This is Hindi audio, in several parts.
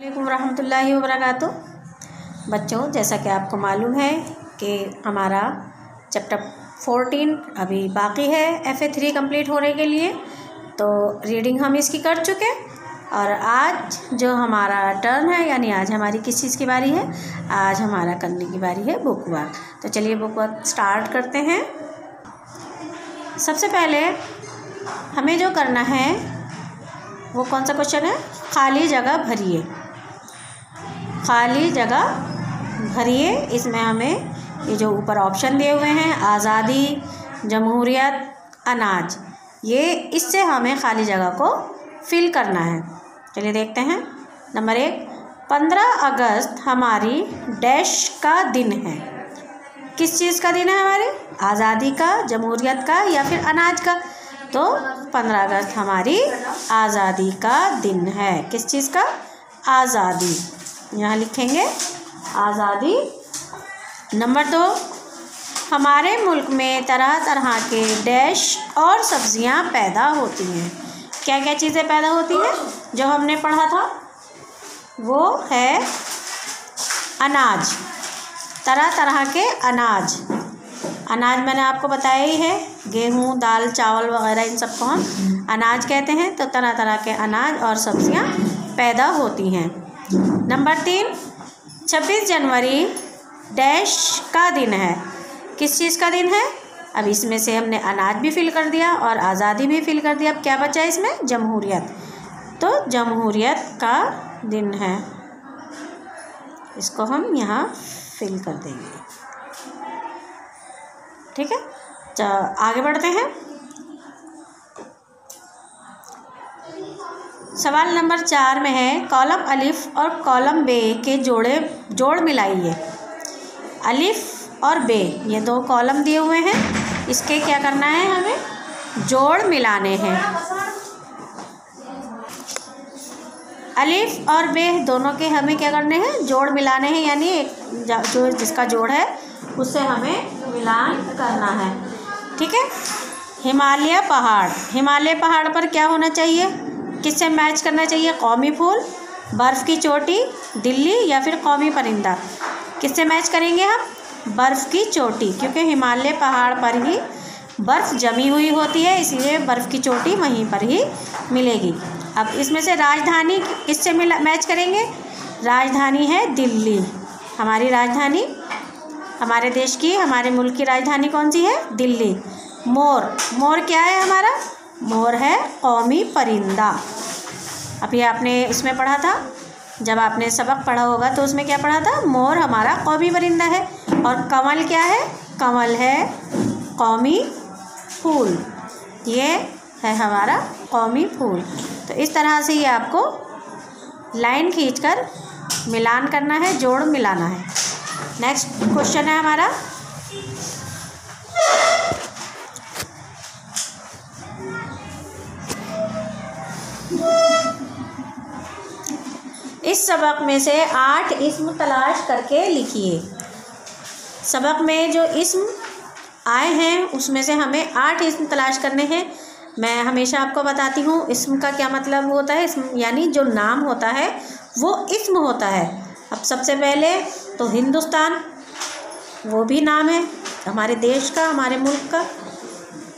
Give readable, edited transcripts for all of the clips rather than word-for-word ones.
अस्सलामुअलैकुम रहमतुल्लाहि वबरकातुहू। बच्चों, जैसा कि आपको मालूम है कि हमारा चैप्टर 14 अभी बाकी है FA 3 कंप्लीट होने के लिए। तो रीडिंग हम इसकी कर चुके और आज जो हमारा टर्न है, यानी आज हमारी किस चीज़ की बारी है, आज हमारा करने की बारी है बुक वर्क। तो चलिए बुक वर्क स्टार्ट करते हैं। सबसे पहले हमें जो करना है वो कौन सा क्वेश्चन है, खाली जगह भरिए। खाली जगह भरिए, इसमें हमें ये जो ऊपर ऑप्शन दिए हुए हैं, आज़ादी, जमहूरियत, अनाज, ये इससे हमें खाली जगह को फिल करना है। चलिए देखते हैं। नंबर 1, 15 अगस्त हमारी डैश का दिन है। किस चीज़ का दिन है हमारे? आज़ादी का, जमहूरियत का या फिर अनाज का? तो 15 अगस्त हमारी आज़ादी का दिन है। किस चीज़ का? आज़ादी। यहाँ लिखेंगे आज़ादी। नंबर 2, हमारे मुल्क में तरह तरह के डैश और सब्जियाँ पैदा होती हैं। क्या क्या चीज़ें पैदा होती हैं जो हमने पढ़ा था? वो है अनाज, तरह तरह के अनाज। अनाज मैंने आपको बताया ही है, गेहूँ, दाल, चावल वगैरह, इन सब को हम अनाज कहते हैं। तो तरह तरह के अनाज और सब्जियां पैदा होती हैं। नंबर 3, 26 जनवरी डैश का दिन है। किस चीज़ का दिन है? अब इसमें से हमने अनाज भी फिल कर दिया और आज़ादी भी फिल कर दिया। अब क्या बचा इसमें? जमहूरियत। तो जमहूरियत का दिन है, इसको हम यहाँ फिल कर देंगे। ठीक है, आगे बढ़ते हैं। सवाल नंबर 4 में है, कॉलम अलिफ और कॉलम बे के जोड़ मिलाइए। अलिफ और बे, ये 2 कॉलम दिए हुए हैं, इसके क्या करना है, हमें जोड़ मिलाने हैं। अलिफ और बे दोनों के हमें क्या करने हैं? जोड़ मिलाने हैं, यानी एक जो जिसका जोड़ है उससे हमें मिलान करना है। ठीक है। हिमालय पहाड़, हिमालय पहाड़ पर क्या होना चाहिए, किससे मैच करना चाहिए? कौमी फूल, बर्फ़ की चोटी, दिल्ली या फिर कौमी परिंदा? किससे मैच करेंगे हम? बर्फ़ की चोटी, क्योंकि हिमालय पहाड़ पर ही बर्फ़ जमी हुई होती है, इसलिए बर्फ़ की चोटी वहीं पर ही मिलेगी। अब इसमें से राजधानी किससे मैच करेंगे? राजधानी है दिल्ली। हमारी राजधानी, हमारे देश की, हमारे मुल्क की राजधानी कौन सी है? दिल्ली। मोर, मोर क्या है हमारा? मोर है कौमी परिंदा। अभी आपने इसमें पढ़ा था, जब आपने सबक पढ़ा होगा तो उसमें क्या पढ़ा था? मोर हमारा कौमी परिंदा है। और कमल क्या है? कमल है कौमी फूल, ये है हमारा कौमी फूल। तो इस तरह से ये आपको लाइन खींचकर मिलान करना है, जोड़ मिलाना है। नेक्स्ट क्वेश्चन है हमारा, इस सबक में से 8 इस्म तलाश करके लिखिए। सबक में जो इस्म आए हैं उसमें से हमें 8 इस्म तलाश करने हैं। मैं हमेशा आपको बताती हूँ इस्म का क्या मतलब होता है। इस्म यानी जो नाम होता है वो इस्म होता है। अब सबसे पहले तो हिंदुस्तान, वो भी नाम है हमारे देश का, हमारे मुल्क का।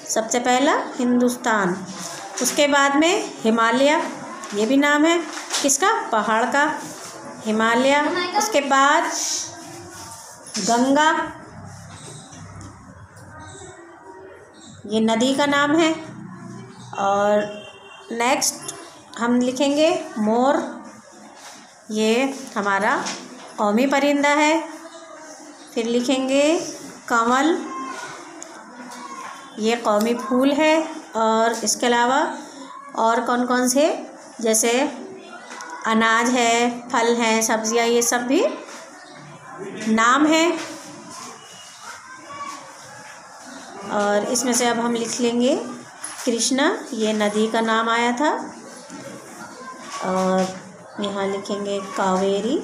सबसे पहला हिंदुस्तान। उसके बाद में हिमालय, ये भी नाम है किसका? पहाड़ का, हिमालय। उसके बाद गंगा, ये नदी का नाम है। और नेक्स्ट हम लिखेंगे मोर, ये हमारा कौमी परिंदा है। फिर लिखेंगे कमल, ये कौमी फूल है। और इसके अलावा और कौन कौन से, जैसे अनाज है, फल हैं, सब्जियां, ये सब भी नाम है। और इसमें से अब हम लिख लेंगे कृष्णा, ये नदी का नाम आया था। और यहाँ लिखेंगे कावेरी,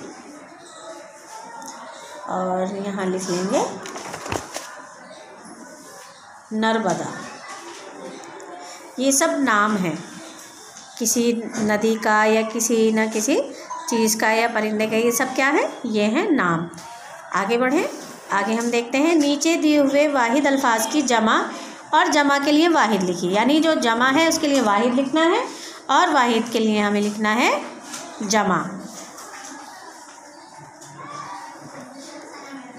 और यहाँ लिख लेंगे नर्मदा। ये सब नाम हैं किसी नदी का या किसी न किसी चीज़ का या परिंदे का, ये सब क्या है, ये है नाम। आगे बढ़ें, आगे हम देखते हैं नीचे दिए हुए वाहिद अल्फाज की जमा और जमा के लिए वाहिद लिखिए। यानी जो जमा है उसके लिए वाहिद लिखना है और वाहिद के लिए हमें लिखना है जमा।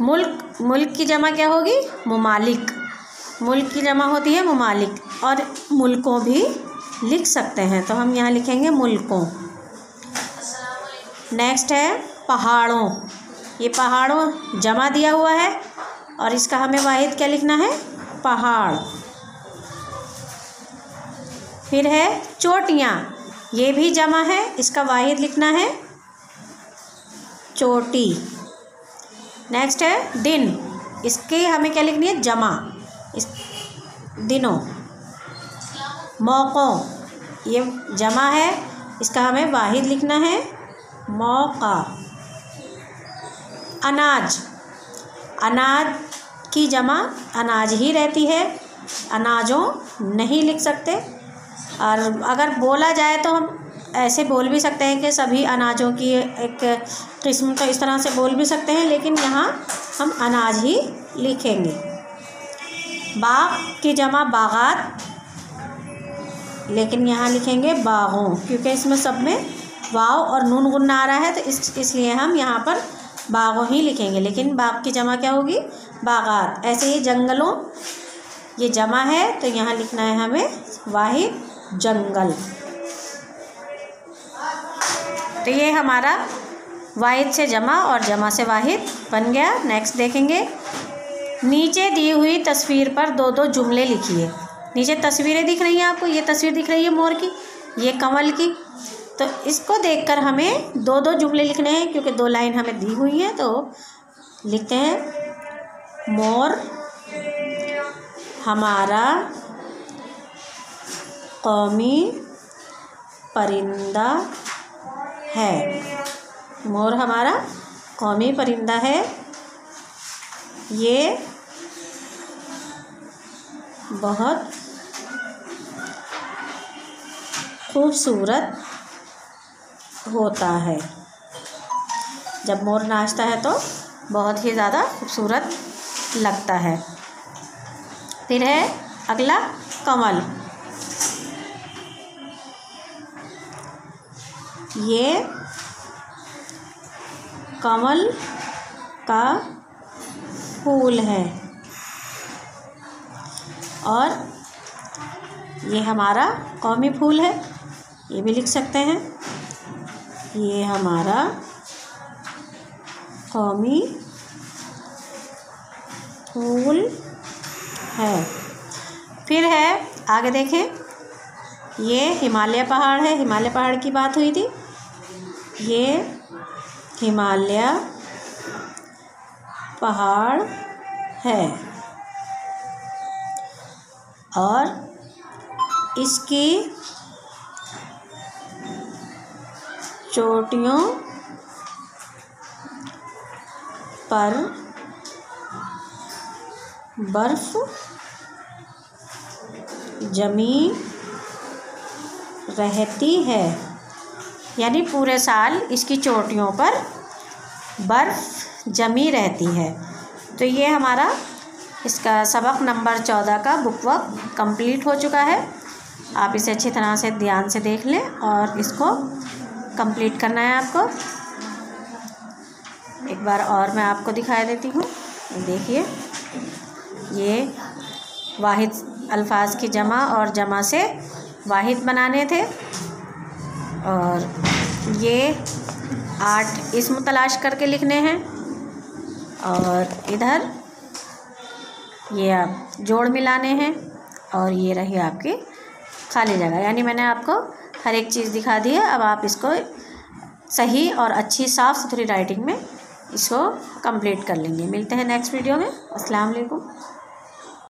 मुल्क की जमा क्या होगी, मुमालिक। मुल्क की जमा होती है मुमालिक, और मुल्कों भी लिख सकते हैं, तो हम यहाँ लिखेंगे मुल्कों। नेक्स्ट है पहाड़ों। ये पहाड़ों जमा दिया हुआ है और इसका हमें वाहिद क्या लिखना है, पहाड़। फिर है चोटियाँ, ये भी जमा है, इसका वाहिद लिखना है चोटी। नेक्स्ट है दिन, इसके हमें क्या लिखनी है, जमा, इस दिनों। मौक़ों, ये जमा है, इसका हमें वाहिद लिखना है मौका। अनाज, अनाज की जमा अनाज ही रहती है, अनाजों नहीं लिख सकते। और अगर बोला जाए तो हम ऐसे बोल भी सकते हैं कि सभी अनाजों की एक किस्म, तो इस तरह से बोल भी सकते हैं, लेकिन यहाँ हम अनाज ही लिखेंगे। बाग की जमा बागात, लेकिन यहाँ लिखेंगे बागों, क्योंकि इसमें सब में वाव और नून गुन्ना आ रहा है, तो इसलिए हम यहाँ पर बागों ही लिखेंगे, लेकिन बाग की जमा क्या होगी, बागात। ऐसे ही जंगलों, ये जमा है तो यहाँ लिखना है हमें वाहिद जंगल। तो ये हमारा वाहिद से जमा और जमा से वाहिद बन गया। नेक्स्ट देखेंगे, नीचे दी हुई तस्वीर पर दो दो जुमले लिखिए। नीचे तस्वीरें दिख रही हैं आपको, ये तस्वीर दिख रही है मोर की, ये कमल की, तो इसको देखकर हमें दो दो जुमले लिखने हैं, क्योंकि दो लाइन हमें दी हुई हैं। तो लिखते हैं, मोर हमारा कौमी परिंदा है। मोर हमारा कौमी परिंदा है, ये बहुत खूबसूरत होता है। जब मोर नाचता है तो बहुत ही ज़्यादा खूबसूरत लगता है। फिर है अगला कमल, ये कमल का फूल है और ये हमारा कौमी फूल है, ये भी लिख सकते हैं, ये हमारा कौमी फूल है। फिर है आगे देखें, ये हिमालय पहाड़ है, हिमालय पहाड़ की बात हुई थी, ये हिमालय पहाड़ है और इसकी चोटियों पर बर्फ जमी रहती है। यानी पूरे साल इसकी चोटियों पर बर्फ़ जमी रहती है। तो ये हमारा इसका सबक नंबर 14 का बुक वर्क कंप्लीट हो चुका है। आप इसे अच्छी तरह से ध्यान से देख लें और इसको कंप्लीट करना है आपको। एक बार और मैं आपको दिखा देती हूँ। देखिए, ये वाहिद अल्फाज की जमा और जमा से वाहिद बनाने थे और ये 8 इस्म तलाश करके लिखने हैं और इधर ये आप जोड़ मिलाने हैं और ये रही आपकी खाली जगह। यानी मैंने आपको हर एक चीज़ दिखा दी है। अब आप इसको सही और अच्छी साफ़ सुथरी राइटिंग में इसको कंप्लीट कर लेंगे। मिलते हैं नेक्स्ट वीडियो में। अस्सलाम वालेकुम।